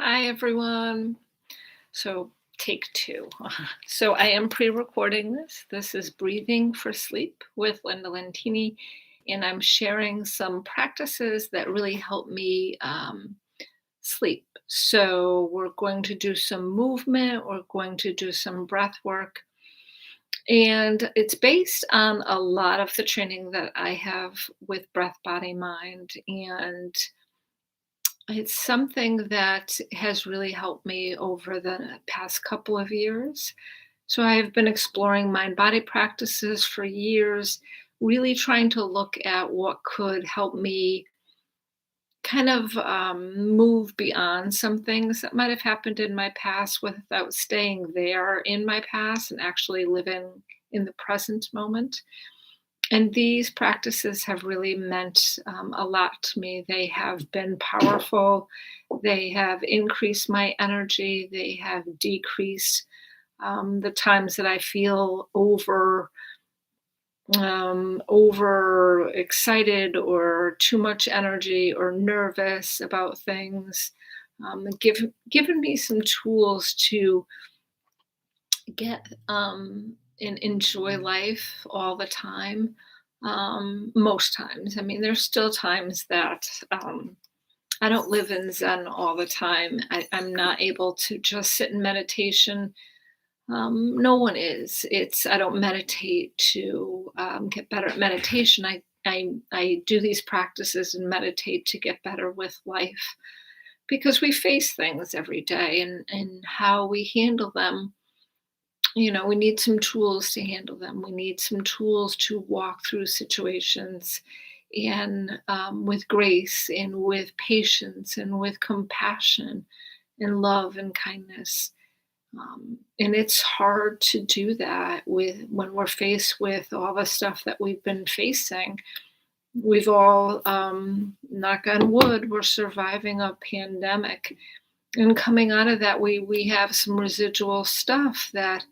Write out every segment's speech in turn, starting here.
Hi, everyone. So, take two. So, I am pre recording this. This is Breathing for Sleep with Linda Lentini, and I'm sharing some practices that really help me sleep. So, we're going to do some movement, we're going to do some breath work, and it's based on a lot of the training that I have with breath, body, mind. And it's something that has really helped me over the past couple of years. So I've been exploring mind body practices for years, really trying to look at what could help me kind of move beyond some things that might have happened in my past without staying there in my past and actually living in the present moment. And these practices have really meant a lot to me. They have been powerful. They have increased my energy. They have decreased the times that I feel over excited or too much energy or nervous about things. Given me some tools to get and enjoy life all the time. Most times. I mean, there's still times that I don't live in Zen all the time. I'm not able to just sit in meditation. No one is. I don't meditate to get better at meditation. I do these practices and meditate to get better with life because we face things every day, and how we handle them. We need some tools to handle them. We need some tools to walk through situations and with grace and with patience and with compassion and love and kindness. And it's hard to do that when we're faced with all the stuff that we've been facing. We've all, knock on wood, we're surviving a pandemic, and coming out of that, we have some residual stuff that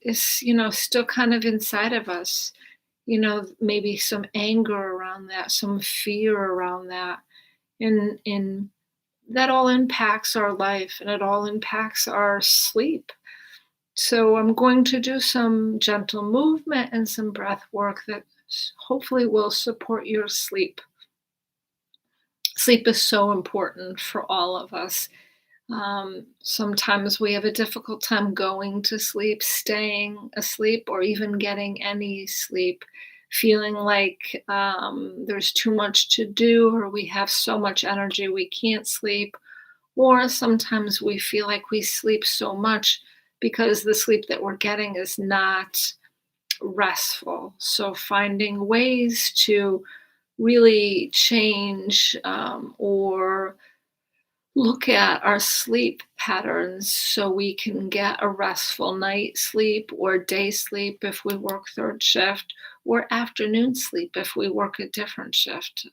is still kind of inside of us. Maybe some anger around that, some fear around that, and that all impacts our life and it all impacts our sleep. So I'm going to do some gentle movement and some breath work that hopefully will support your sleep. Sleep is so important for all of us. Sometimes we have a difficult time going to sleep, staying asleep, or even getting any sleep, feeling like there's too much to do, or we have so much energy we can't sleep. Or sometimes we feel like we sleep so much because the sleep that we're getting is not restful. So finding ways to really change or look at our sleep patterns so we can get a restful night sleep or day sleep if we work third shift, or afternoon sleep if we work a different shift.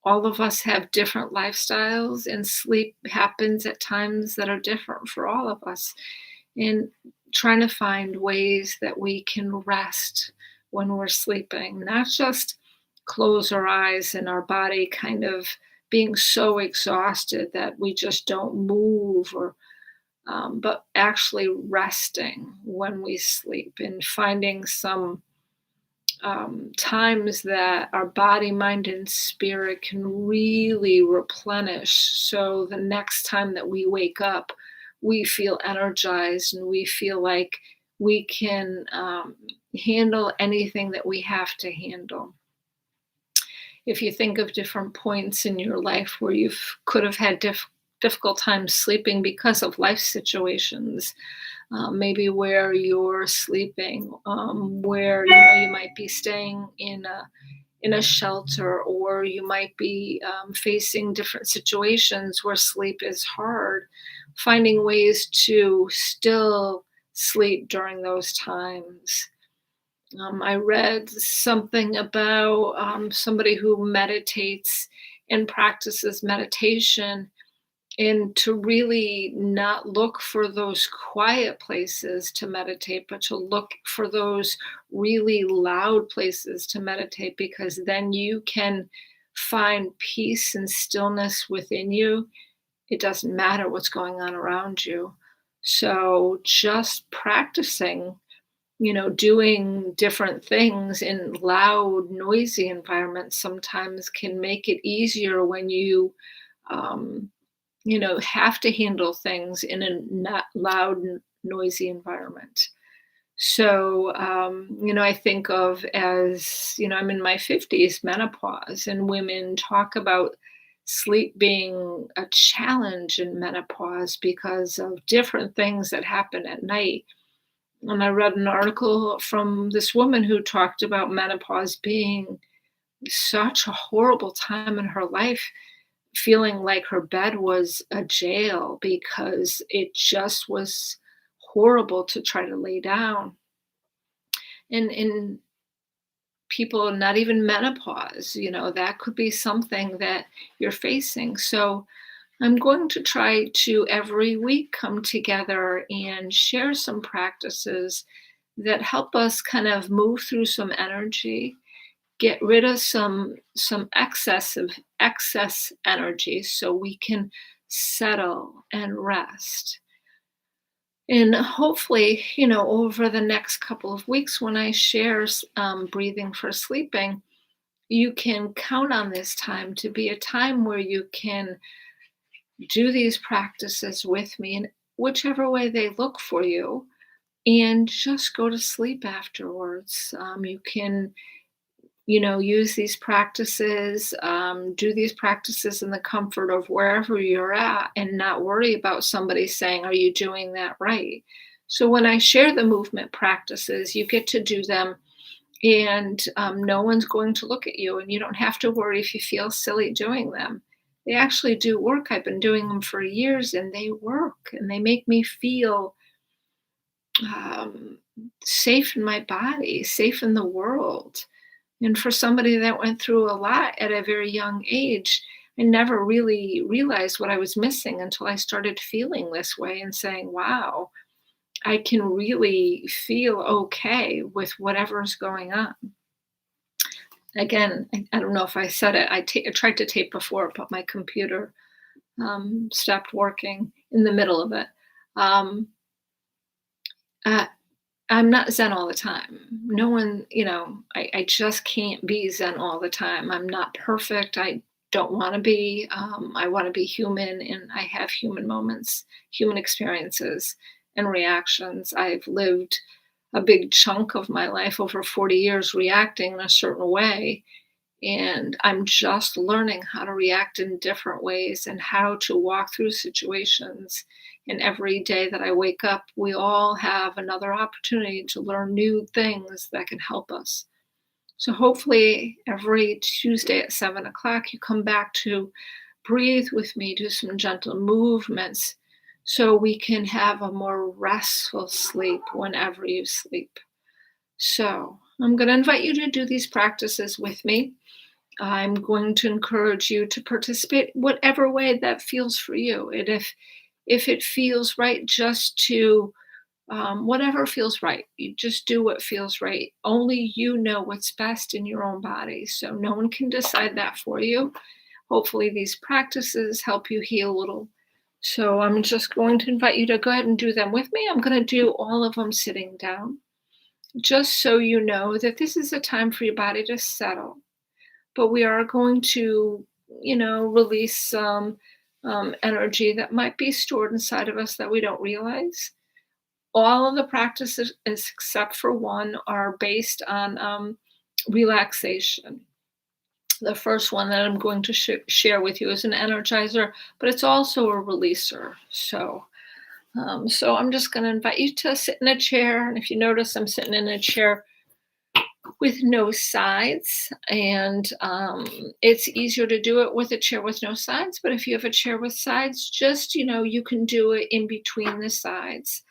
All of us have different lifestyles, and sleep happens at times that are different for all of us. And trying to find ways that we can rest when we're sleeping, not just close our eyes and our body kind of being so exhausted that we just don't move, or but actually resting when we sleep and finding some times that our body, mind, and spirit can really replenish. So the next time that we wake up, we feel energized and we feel like we can handle anything that we have to handle. If you think of different points in your life where you could have had difficult times sleeping because of life situations, maybe where you're sleeping, where you might be staying in a shelter, or you might be facing different situations where sleep is hard. Finding ways to still sleep during those times. I read something about somebody who meditates and practices meditation, and to really not look for those quiet places to meditate, but to look for those really loud places to meditate, because then you can find peace and stillness within you. it doesn't matter what's going on around you. So just practicing, doing different things in loud, noisy environments sometimes can make it easier when um, have to handle things in a not loud, noisy environment. So, I think of as, I'm in my 50s, menopause, and women talk about sleep being a challenge in menopause because of different things that happen at night. And I read an article from this woman who talked about menopause being such a horrible time in her life, feeling like her bed was a jail because it just was horrible to try to lay down. And people not even menopause, that could be something that you're facing. So I'm going to try to every week come together and share some practices that help us kind of move through some energy, get rid of some excess energy so we can settle and rest. And hopefully, over the next couple of weeks when I share breathing for sleeping, you can count on this time to be a time where you can do these practices with me in whichever way they look for you, and just go to sleep afterwards. You can, use these practices, do these practices in the comfort of wherever you're at and not worry about somebody saying, "Are you doing that right?" So when I share the movement practices, you get to do them, and no one's going to look at you, and you don't have to worry if you feel silly doing them. They actually do work. I've been doing them for years, and they work, and they make me feel um, safe in my body, safe in the world. And for somebody that went through a lot at a very young age, I never really realized what I was missing until I started feeling this way and saying, wow, I can really feel okay with whatever's going on. Again, I don't know if I said it. I tried to tape before, but my computer stopped working in the middle of it. Um, uh, I'm not Zen all the time. No one, I just can't be Zen all the time. I'm not perfect. I don't want to be. I want to be human, and I have human moments, human experiences, and reactions. I've lived a big chunk of my life, over 40 years, reacting in a certain way. And I'm just learning how to react in different ways and how to walk through situations. And every day that I wake up, we all have another opportunity to learn new things that can help us. So hopefully, every Tuesday at 7 o'clock, you come back to breathe with me, do some gentle movements so we can have a more restful sleep whenever you sleep. So I'm going to invite you to do these practices with me. I'm going to encourage you to participate whatever way that feels for you. And if it feels right, just to whatever feels right, you just do what feels right. Only you know what's best in your own body, so no one can decide that for you. Hopefully, these practices help you heal a little. So I'm just going to invite you to go ahead and do them with me. I'm going to do all of them sitting down, just so you know that this is a time for your body to settle, but we are going to, release some energy that might be stored inside of us that we don't realize. All of the practices, except for one, are based on relaxation. The first one that I'm going to share with you is an energizer, but it's also a releaser. So I'm just going to invite you to sit in a chair. And if you notice, I'm sitting in a chair with no sides, and it's easier to do it with a chair with no sides. But if you have a chair with sides, just, you can do it in between the sides.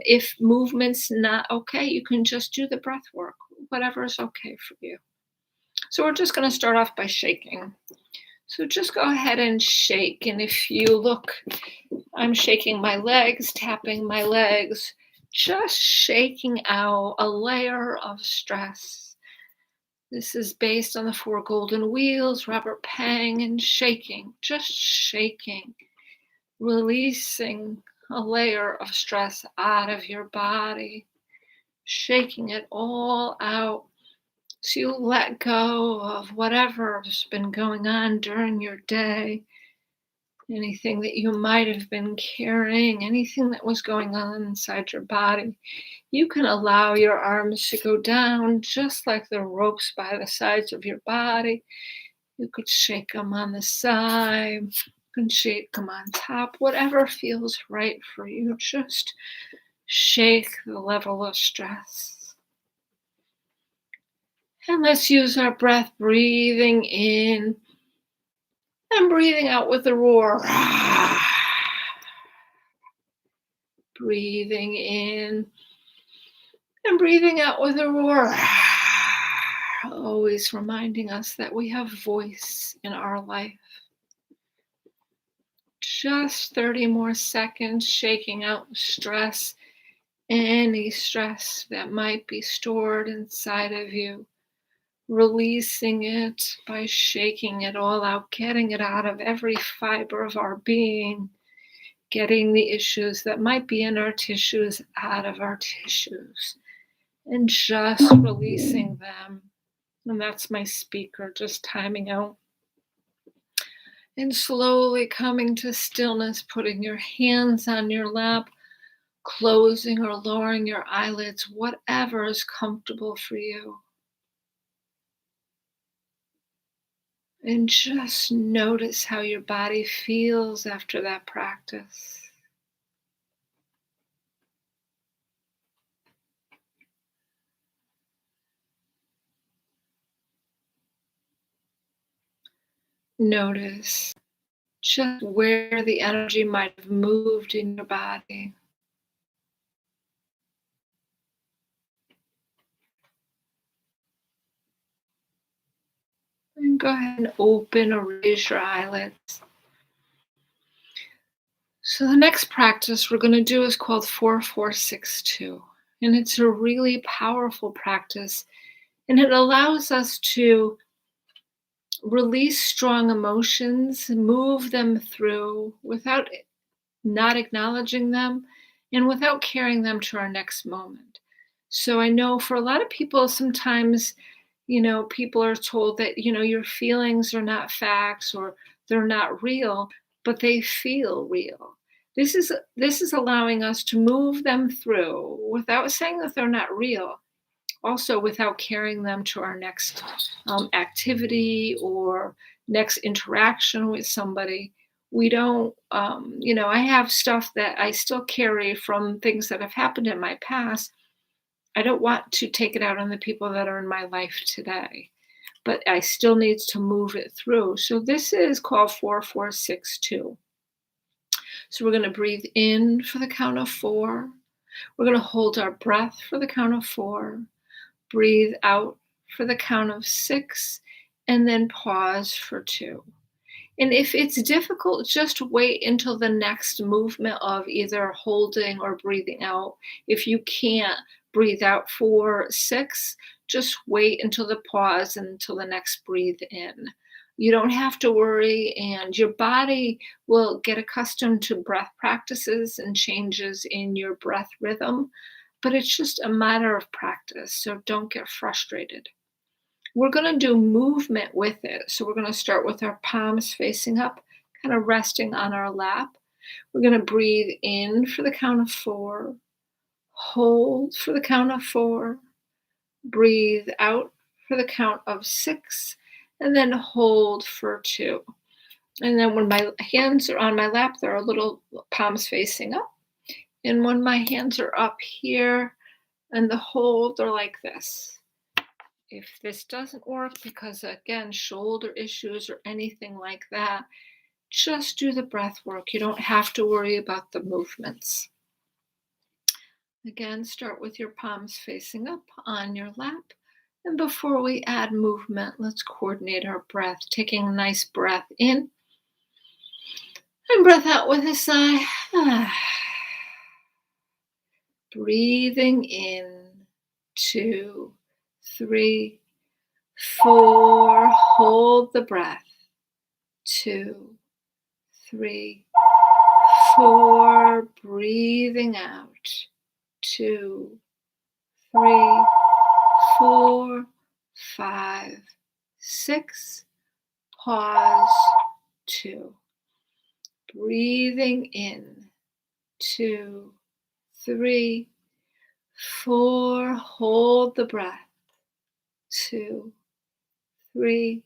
If movement's not okay, you can just do the breath work, whatever is okay for you. So we're just going to start off by shaking. So just go ahead and shake. And if you look, I'm shaking my legs, tapping my legs, just shaking out a layer of stress. This is based on the Four Golden Wheels, Robert Pang, and shaking, just shaking. releasing a layer of stress out of your body, shaking it all out. So you let go of whatever's been going on during your day, anything that you might have been carrying, anything that was going on inside your body. You can allow your arms to go down just like the ropes by the sides of your body. You could shake them on the side, you can shake them on top, whatever feels right for you. Just shake the level of stress. And let's use our breath, breathing in and breathing out with a roar. Breathing in and breathing out with a roar. Always reminding us that we have voice in our life. Just 30 more seconds, shaking out stress, any stress that might be stored inside of you, releasing it by shaking it all out, getting it out of every fiber of our being, getting the issues that might be in our tissues out of our tissues, and just releasing them. And that's my speaker just timing out. And slowly coming to stillness, putting your hands on your lap, closing or lowering your eyelids, whatever is comfortable for you. And just notice how your body feels after that practice. Notice just where the energy might have moved in your body. And go ahead and open or raise your eyelids. So the next practice we're going to do is called 4462. And it's a really powerful practice. And it allows us to release strong emotions, move them through without not acknowledging them and without carrying them to our next moment. So I know for a lot of people, sometimes, people are told that, your feelings are not facts or they're not real, but they feel real. This is allowing us to move them through without saying that they're not real, also without carrying them to our next activity or next interaction with somebody. We don't, I have stuff that I still carry from things that have happened in my past. I don't want to take it out on the people that are in my life today, but I still need to move it through. So this is called 4462. So we're going to breathe in for the count of 4. We're going to hold our breath for the count of 4. Breathe out for the count of 6, and then pause for 2. And if it's difficult, just wait until the next movement of either holding or breathing out. If you can't breathe out for 6, just wait until the pause and until the next breathe in. You don't have to worry, and your body will get accustomed to breath practices and changes in your breath rhythm, but it's just a matter of practice, so don't get frustrated. We're going to do movement with it. So we're going to start with our palms facing up, kind of resting on our lap. We're going to breathe in for the count of 4, hold for the count of 4, breathe out for the count of 6, and then hold for 2. And then when my hands are on my lap, there are little palms facing up. And when my hands are up here and the hold, they're like this. If this doesn't work because, again, shoulder issues or anything like that, just do the breath work. You don't have to worry about the movements. Again, start with your palms facing up on your lap. And before we add movement, let's coordinate our breath, taking a nice breath in and breath out with a sigh. Breathing in, 2, 3, 4, hold the breath, 2, 3, 4, breathing out. 2, 3, 4, 5, 6, pause. 2, breathing in. 2, 3, 4, hold the breath. 2, 3,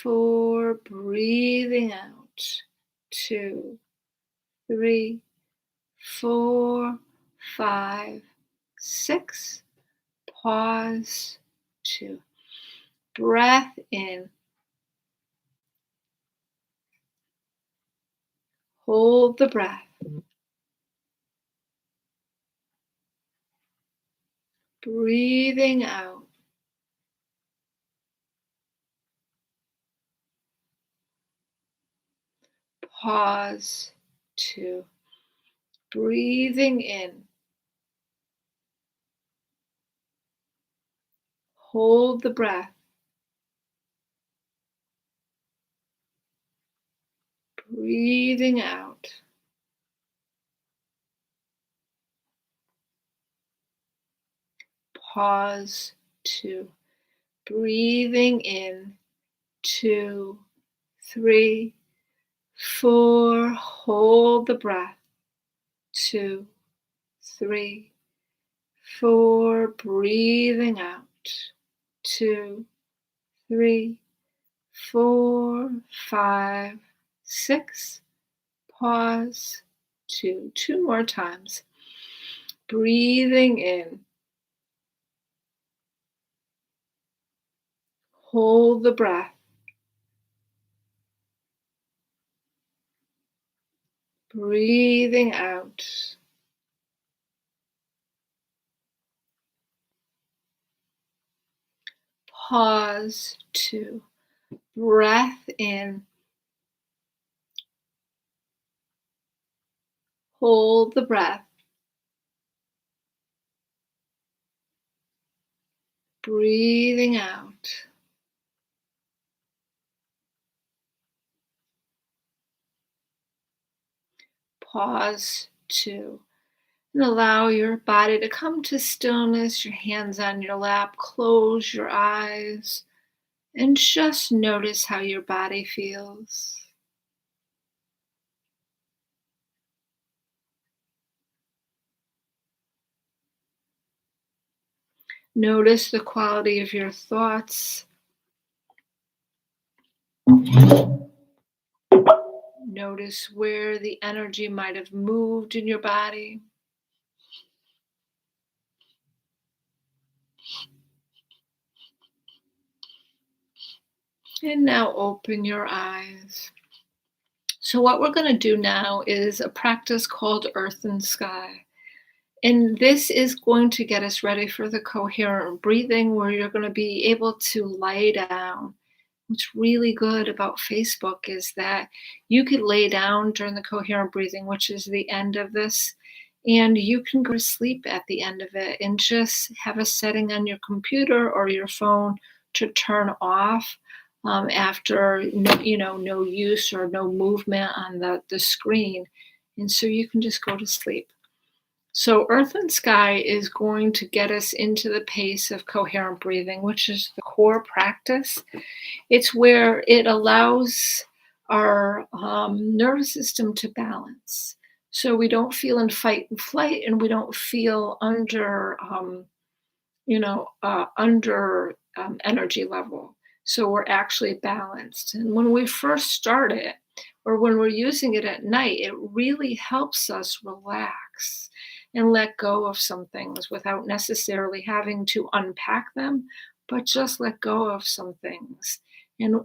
4, breathing out. 2, 3, 4, 5, 6, pause. 2, breath in, hold the breath, breathing out. Pause. 2, breathing in, hold the breath, breathing out. Pause. 2, breathing in. 2, 3, 4, hold the breath. 2, 3, 4, breathing out. 2, 3, 4, 5, 6, pause. 2, 2 more times. Breathing in, hold the breath, breathing out. Pause. 2, breath in, hold the breath, breathing out. Pause. 2, and allow your body to come to stillness, your hands on your lap, close your eyes, and just notice how your body feels. Notice the quality of your thoughts. Notice where the energy might have moved in your body. And now open your eyes. So, what we're going to do now is a practice called Earth and Sky. And this is going to get us ready for the coherent breathing, where you're going to be able to lie down. What's really good about Facebook is that you could lay down during the coherent breathing, which is the end of this, and you can go to sleep at the end of it and just have a setting on your computer or your phone to turn off after no use or no movement on the screen. And so you can just go to sleep. So, Earth and Sky is going to get us into the pace of coherent breathing, which is the core practice. It's where it allows our nervous system to balance. So we don't feel in fight and flight, and we don't feel under energy level. So we're actually balanced. And when we first start it, or when we're using it at night, it really helps us relax and let go of some things without necessarily having to unpack them, but just let go of some things and,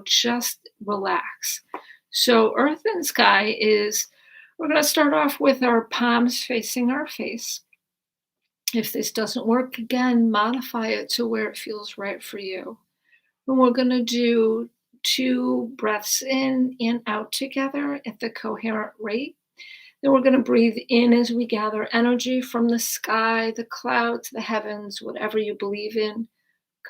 just relax. So, Earth and Sky is, we're going to start off with our palms facing our face. If this doesn't work, again, modify it to where it feels right for you. And we're going to do 2 breaths in and out together at the coherent rate. Then we're going to breathe in as we gather energy from the sky, the clouds, the heavens, whatever you believe in.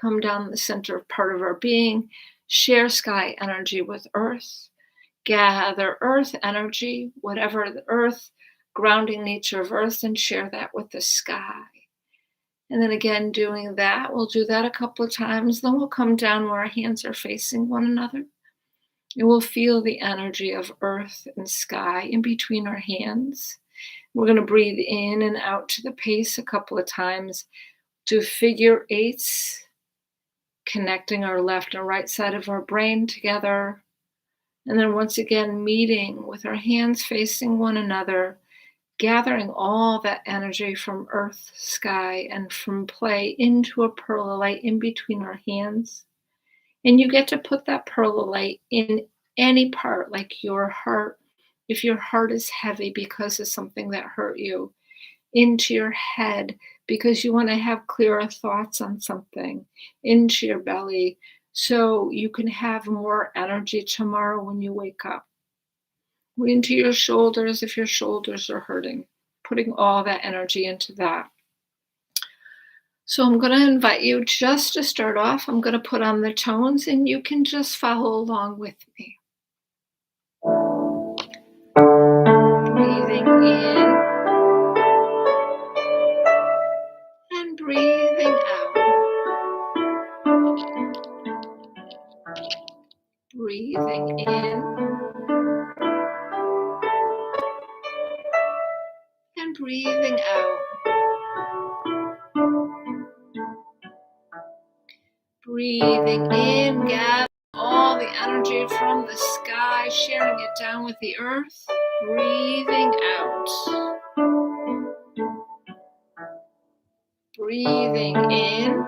Come down the center part of our being. Share sky energy with earth. gather earth energy, whatever the earth, grounding nature of earth, and share that with the sky. And then again, doing that, we'll do that a couple of times. Then we'll come down where our hands are facing one another. And we'll feel the energy of earth and sky in between our hands. We're going to breathe in and out to the pace a couple of times. Do figure eights, connecting our left and right side of our brain together. And then once again, meeting with our hands facing one another, gathering all that energy from earth, sky, and from play into a pearl of light in between our hands. And you get to put that pearl of light in any part, like your heart. If your heart is heavy because of something that hurt you, into your head because you want to have clearer thoughts on something, into your belly so you can have more energy tomorrow when you wake up. Into your shoulders if your shoulders are hurting, putting all that energy into that. So I'm going to invite you just to start off. I'm going to put on the tones and you can just follow along with me. Breathing in and breathing out. Breathing in and breathing out. Breathing in, gather all the energy from the sky, sharing it down with the earth. Breathing out. Breathing in,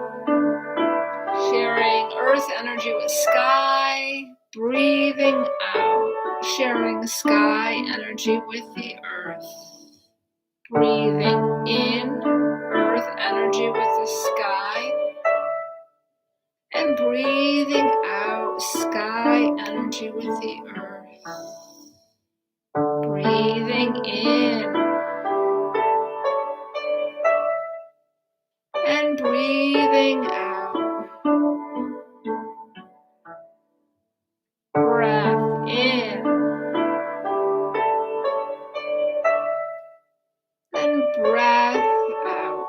sharing earth energy with sky. Breathing out, sharing sky energy with the earth. Breathing in, earth energy with the sky. And breathing out, sky energy with the earth. Breathing in and breathing out. Breath in and breath out.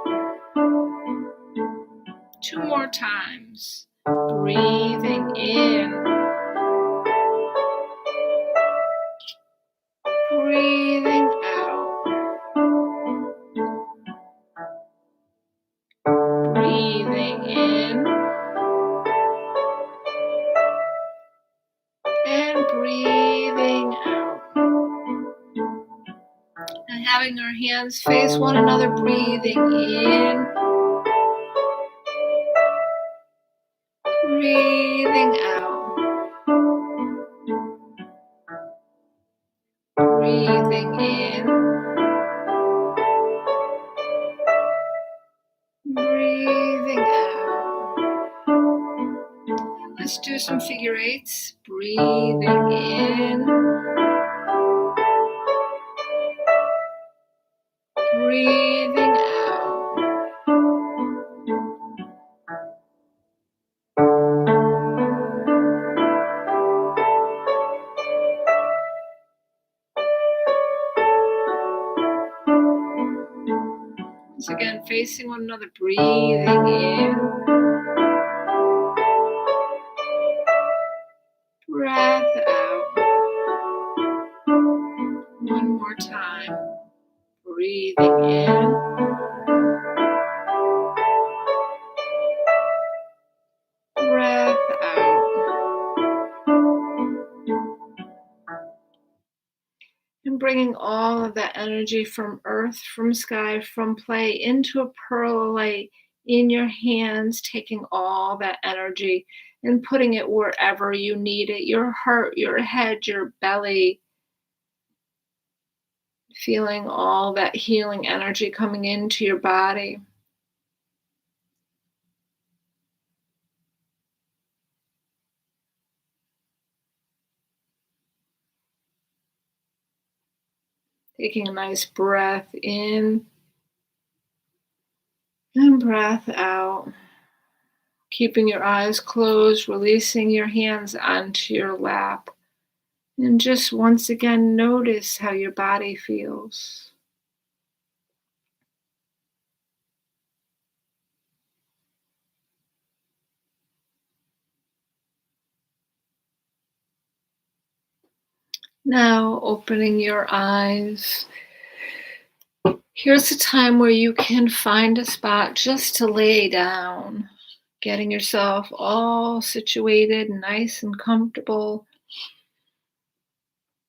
2 more times. Breathing in. Breathing out. Breathing in. And breathing out. And having our hands face one another, breathing in. Breathing out. Breathing in. Breathing out. Let's do some figure eights. Breathing in. Breathing out. Once again, facing one another, breathing in. Breath out. One more time. Breathing in. Breath out. And bringing all of that energy from earth, from sky, from play into a pearl of light in your hands, taking all that energy and putting it wherever you need it, your heart, your head, your belly, feeling all that healing energy coming into your body. Taking a nice breath in and breath out. Keeping your eyes closed, releasing your hands onto your lap. And just once again, notice how your body feels. Now, opening your eyes. Here's a time where you can find a spot just to lay down, getting yourself all situated, nice and comfortable.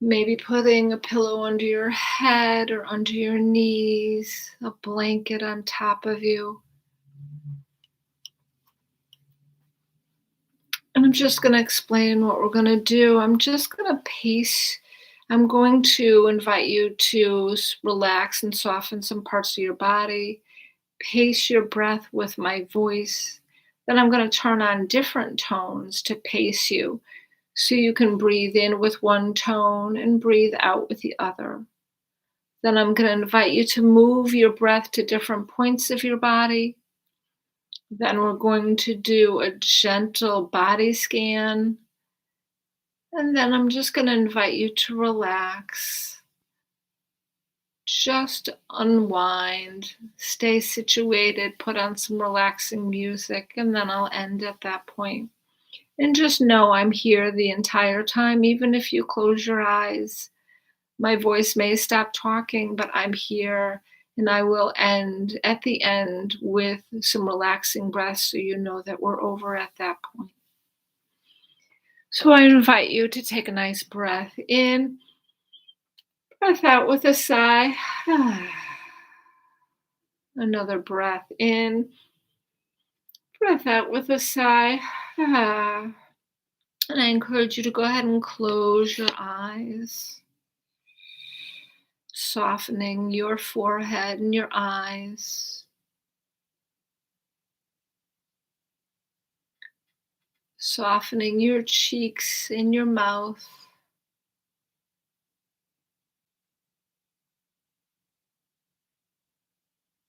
Maybe putting a pillow under your head or under your knees, a blanket on top of you. And I'm just going to explain what we're going to do. I'm just going to pace. I'm going to invite you to relax and soften some parts of your body. Pace your breath with my voice. Then I'm going to turn on different tones to pace you so you can breathe in with one tone and breathe out with the other. Then I'm going to invite you to move your breath to different points of your body. Then we're going to do a gentle body scan. And then I'm just going to invite you to relax. Just unwind, stay situated, put on some relaxing music, and then I'll end at that point. And just know I'm here the entire time, even if you close your eyes. My voice may stop talking, but I'm here, and I will end at the end with some relaxing breaths so you know that we're over at that point. So I invite you to take a nice breath in, breath out with a sigh. Another breath in, breath out with a sigh. And I encourage you to go ahead and close your eyes, softening your forehead and your eyes. Softening your cheeks and your mouth.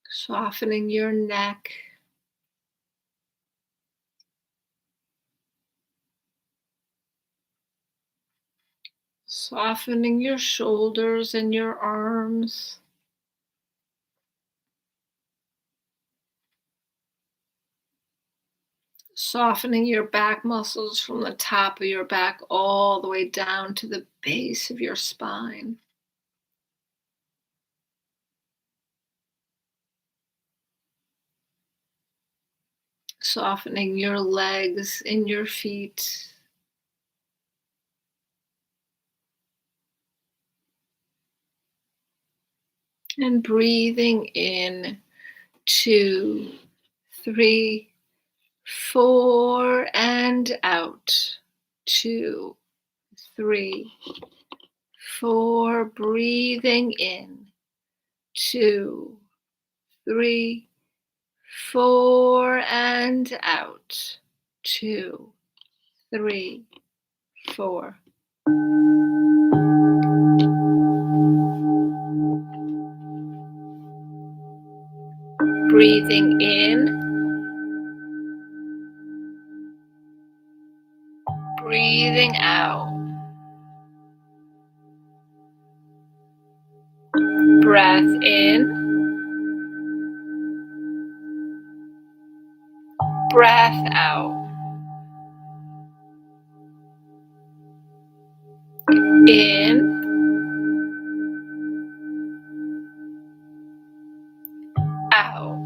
Softening your neck. Softening your shoulders and your arms. Softening your back muscles from the top of your back all the way down to the base of your spine. Softening your legs and your feet. And breathing in 2, 3, 4, and out 2, 3, 4. Breathing in 2, 3, 4, and out 2, 3, 4. Breathing in, breathing out. Breath in, breath out. In, out.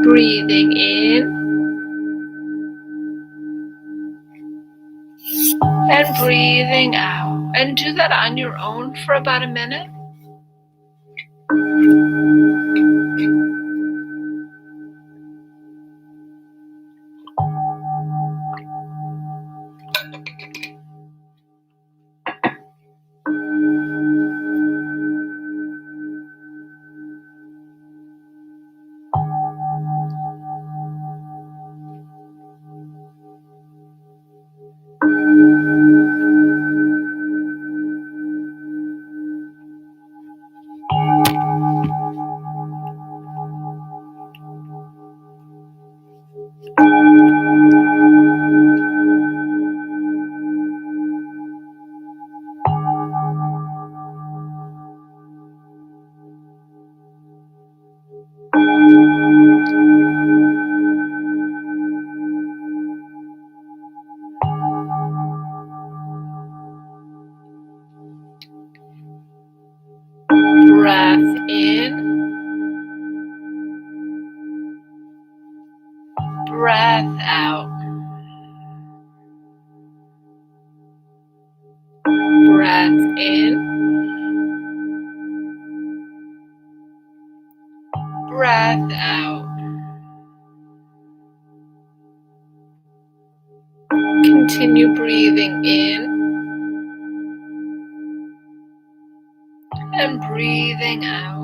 Breathing in and breathing out. And do that on your own for about a minute. breath in, breath out. Continue breathing in and breathing out.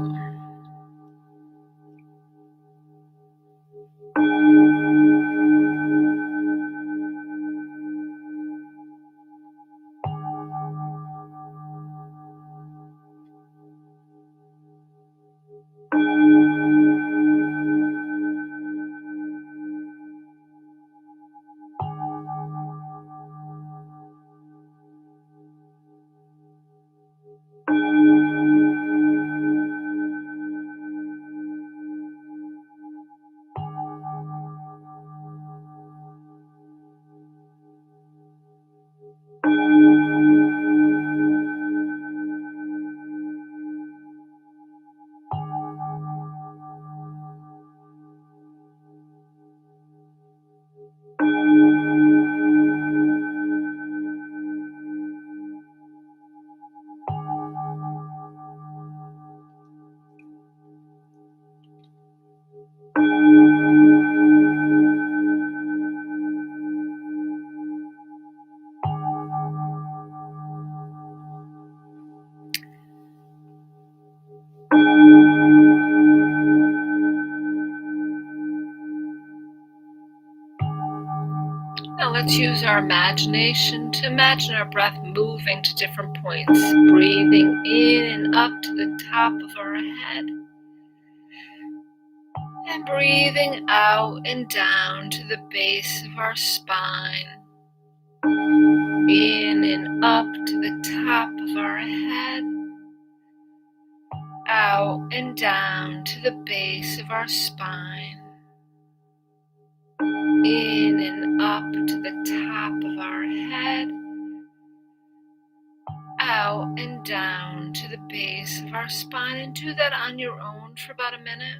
Now let's use our imagination to imagine our breath moving to different points, breathing in and up to the top of our head, and breathing out and down to the base of our spine, in and up to the top of our head, out and down to the base of our spine, in and up to the top of our head, out and down to the base of our spine, and do that on your own for about a minute.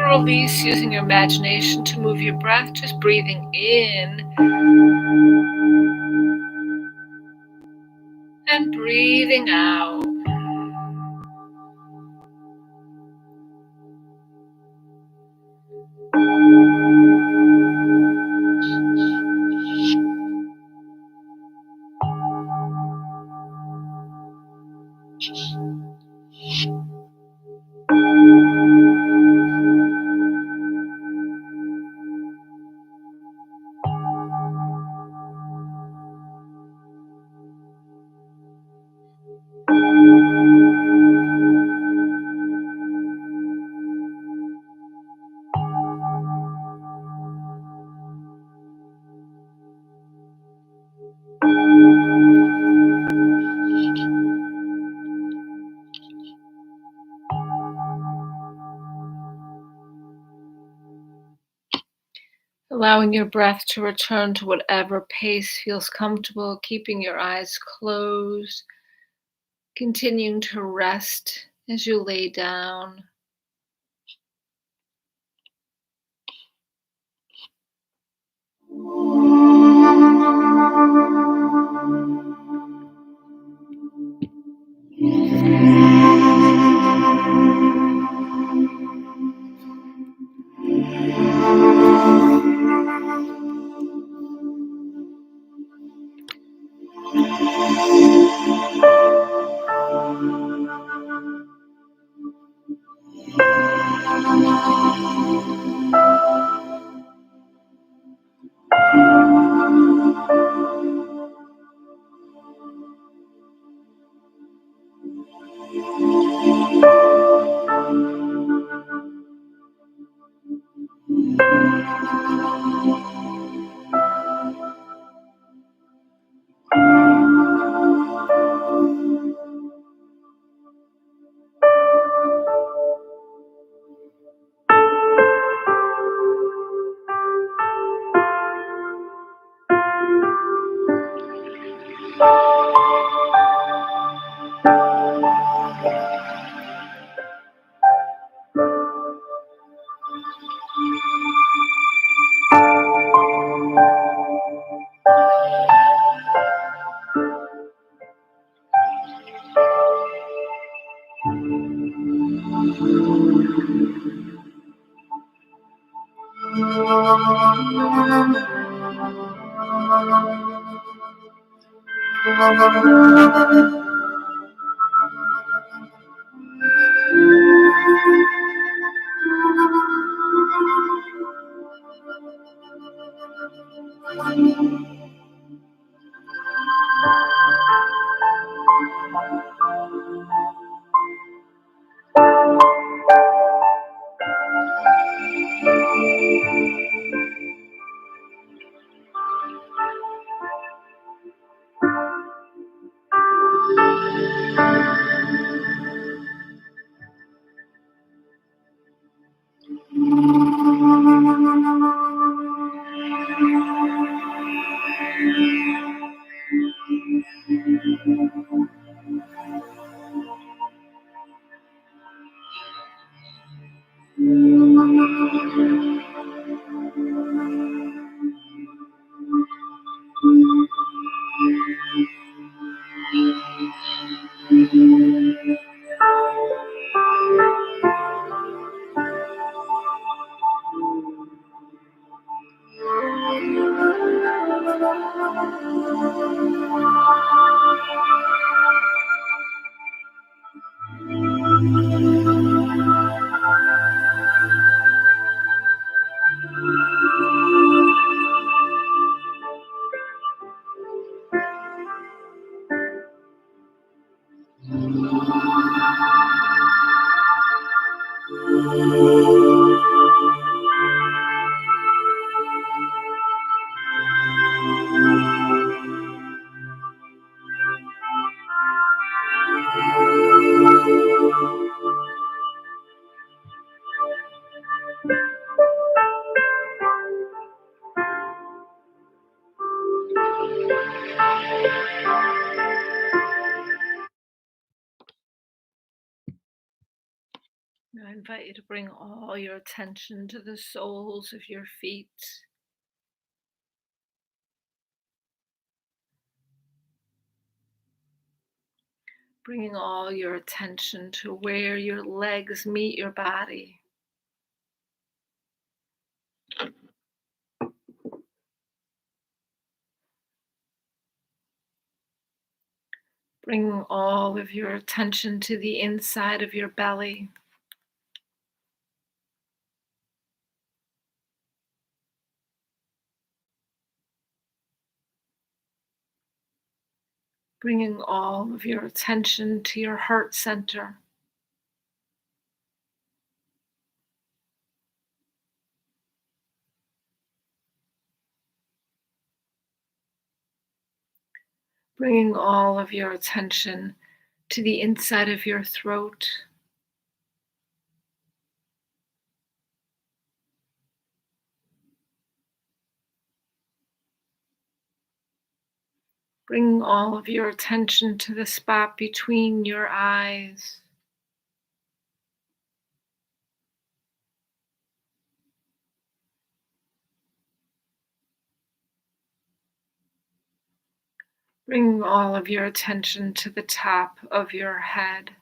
Release using your imagination to move your breath, just breathing in and breathing out. allowing your breath to return to whatever pace feels comfortable, keeping your eyes closed, continuing to rest as you lay down. I invite you to bring all your attention to the soles of your feet. Bringing all your attention to where your legs meet your body. Bringing all of your attention to the inside of your belly. Bringing all of your attention to your heart center. Bringing all of your attention to the inside of your throat. Bring all of your attention to the spot between your eyes. Bring all of your attention to the top of your head.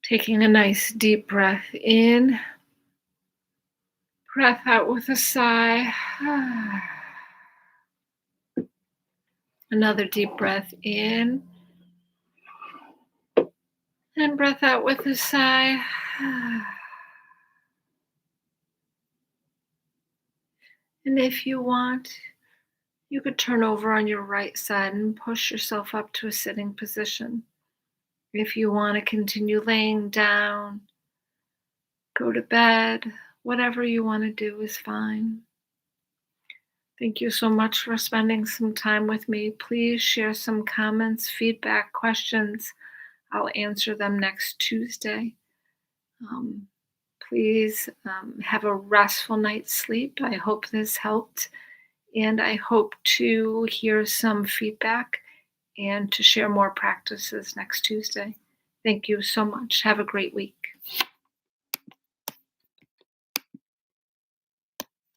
Taking a nice deep breath in, breath out with a sigh. Another deep breath in, and breath out with a sigh. And if you want, you could turn over on your right side and push yourself up to a sitting position. If you want to continue laying down, go to bed, whatever you want to do is fine. Thank you so much for spending some time with me. Please share some comments, feedback, questions. I'll answer them next Tuesday. Um, please have a restful night's sleep. I hope this helped, and I hope to hear some feedback and to share more practices next Tuesday. Thank you so much. Have a great week.